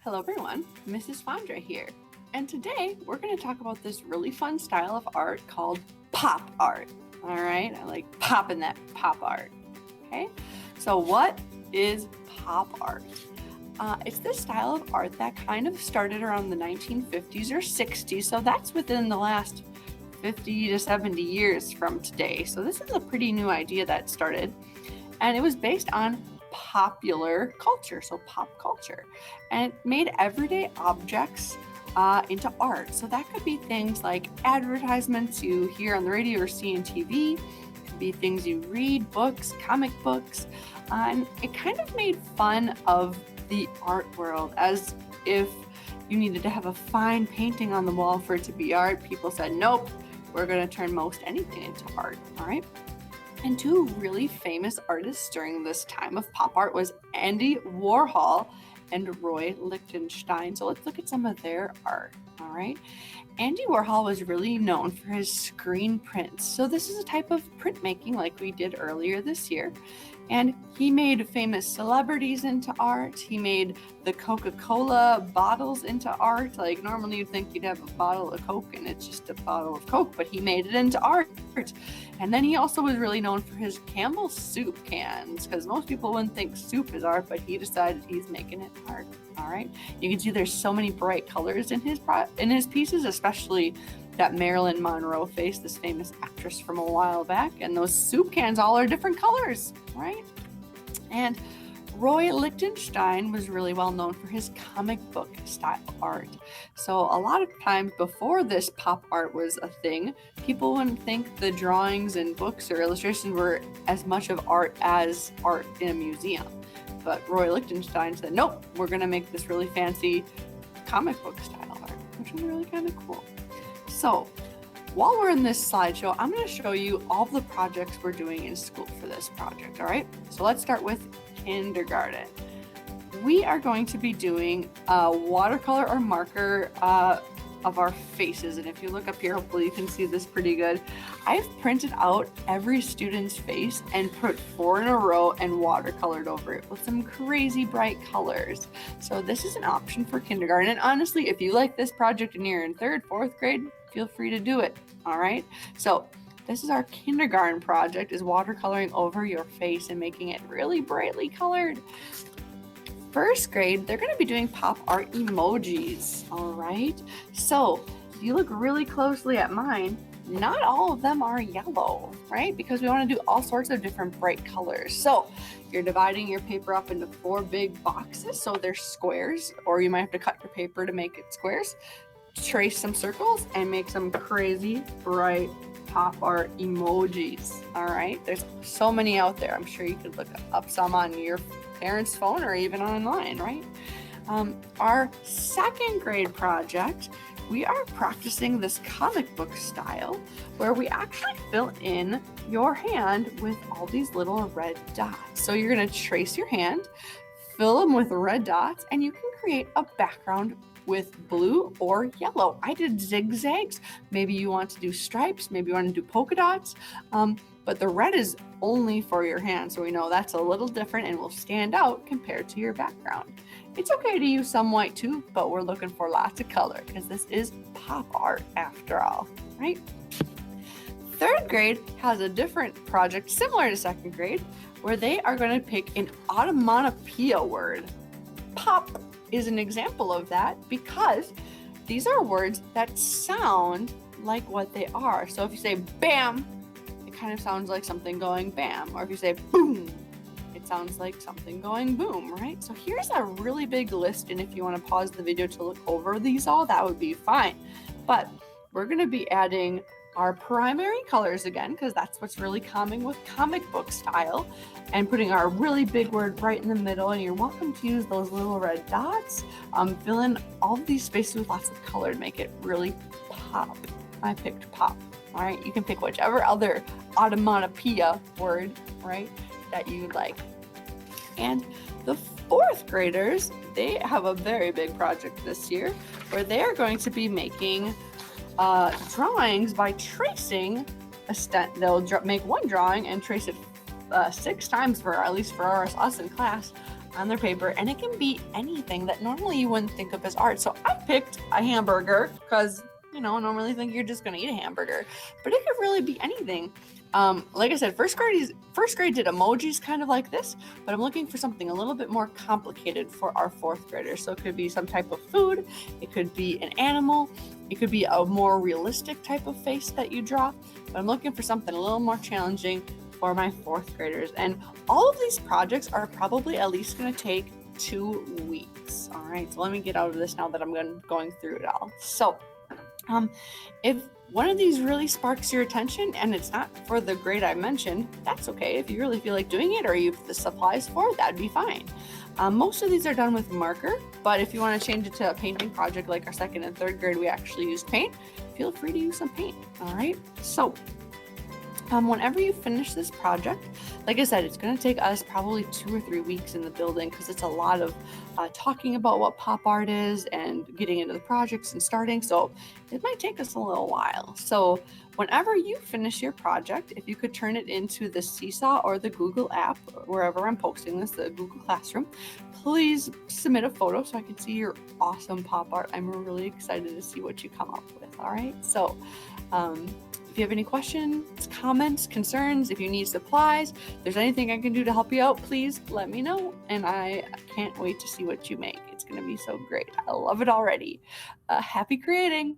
Hello everyone, Mrs. Fondra here, and today we're going to talk about this really fun style of art called pop art. All right, I like popping that pop art. Okay, so what is pop art? It's this style of art that kind of started around the 1950s or 60s, so that's within the last 50 to 70 years from today. So this is a pretty new idea that started, and it was based on popular culture, so pop culture, and it made everyday objects into art. So that could be things like advertisements you hear on the radio or see on TV. It could be things you read, books, comic books, and it kind of made fun of the art world, as if you needed to have a fine painting on the wall for it to be art. People said, nope, we're going to turn most anything into art. All right. And two really famous artists during this time of pop art was Andy Warhol and Roy Lichtenstein. So let's look at some of their art. All right. Andy Warhol was really known for his screen prints. So this is a type of printmaking like we did earlier this year. And he made famous celebrities into art. He made the Coca-Cola bottles into art. Like normally you'd think you'd have a bottle of Coke and it's just a bottle of Coke, but he made it into art. And then he also was really known for his Campbell's soup cans, because most people wouldn't think soup is art, but he decided he's making it art. All right. You can see there's so many bright colors in his pieces, especially that Marilyn Monroe face, this famous actress from a while back, and those soup cans all are different colors, right? And Roy Lichtenstein was really well known for his comic book style art. So a lot of times before this pop art was a thing, people wouldn't think the drawings and books or illustrations were as much of art as art in a museum. But Roy Lichtenstein said, nope, we're going to make this really fancy comic book style art, which is really kind of cool. So while we're in this slideshow, I'm going to show you all the projects we're doing in school for this project, all right? So let's start with kindergarten. We are going to be doing a watercolor or marker of our faces. And if you look up here, hopefully you can see this pretty good. I've printed out every student's face and put 4 in a row and watercolored over it with some crazy bright colors. So this is an option for kindergarten. And honestly, if you like this project and you're in 3rd, 4th grade, feel free to do it. All right. So this is our kindergarten project, is watercoloring over your face and making it really brightly colored. 1st grade, they're going to be doing pop art emojis. All right. So if you look really closely at mine, not all of them are yellow, right? Because we want to do all sorts of different bright colors. So you're dividing your paper up into 4 big boxes. So they're squares, or you might have to cut your paper to make it squares. Trace some circles and make some crazy bright pop art emojis. All right. There's so many out there. I'm sure you could look up some on your parents' phone or even online, right? Our 2nd grade project, we are practicing this comic book style where we actually fill in your hand with all these little red dots. So you're going to trace your hand, fill them with red dots, and you can create a background with blue or yellow. I did zigzags. Maybe you want to do stripes. Maybe you want to do polka dots. But the red is only for your hand, so we know that's a little different and will stand out compared to your background. It's okay to use some white too, but we're looking for lots of color because this is pop art after all, right? 3rd grade has a different project similar to 2nd grade, where they are going to pick an onomatopoeia word. Pop is an example of that because these are words that sound like what they are. So if you say bam, it kind of sounds like something going bam. Or if you say boom, it sounds like something going boom, right? So here's a really big list, and if you want to pause the video to look over these all, that would be fine. But we're going to be adding our primary colors again, because that's what's really common with comic book style, and putting our really big word right in the middle. And you're welcome to use those little red dots. Fill in all of these spaces with lots of color to make it really pop. I picked pop. All right, you can pick whichever other onomatopoeia word, right, that you like. And the 4th graders, they have a very big project this year where they are going to be making drawings by tracing a stent. They'll make one drawing and trace it 6 times, for at least for us in class, on their paper, and it can be anything that normally you wouldn't think of as art. So I picked a hamburger because, I normally think you're just going to eat a hamburger, but it could really be anything. Like I said, first grade did emojis kind of like this, but I'm looking for something a little bit more complicated for our fourth graders. So it could be some type of food, it could be an animal, it could be a more realistic type of face that you draw, but I'm looking for something a little more challenging for my fourth graders. And all of these projects are probably at least going to take 2 weeks. All right, so let me get out of this now that I'm going through it all. So if one of these really sparks your attention and it's not for the grade I mentioned, that's okay. If you really feel like doing it or you have the supplies for it, that'd be fine. Most of these are done with marker, but if you want to change it to a painting project like our second and third grade, we actually use paint, feel free to use some paint. All right, so whenever you finish this project, like I said, it's going to take us probably 2 or 3 weeks in the building because it's a lot of talking about what pop art is and getting into the projects and starting. So it might take us a little while. So whenever you finish your project, if you could turn it into the Seesaw or the Google app, wherever I'm posting this, the Google Classroom, please submit a photo so I can see your awesome pop art. I'm really excited to see what you come up with. All right. So, if you have any questions, comments, concerns, if you need supplies, if there's anything I can do to help you out, please let me know. And I can't wait to see what you make. It's going to be so great. I love it already. Happy creating.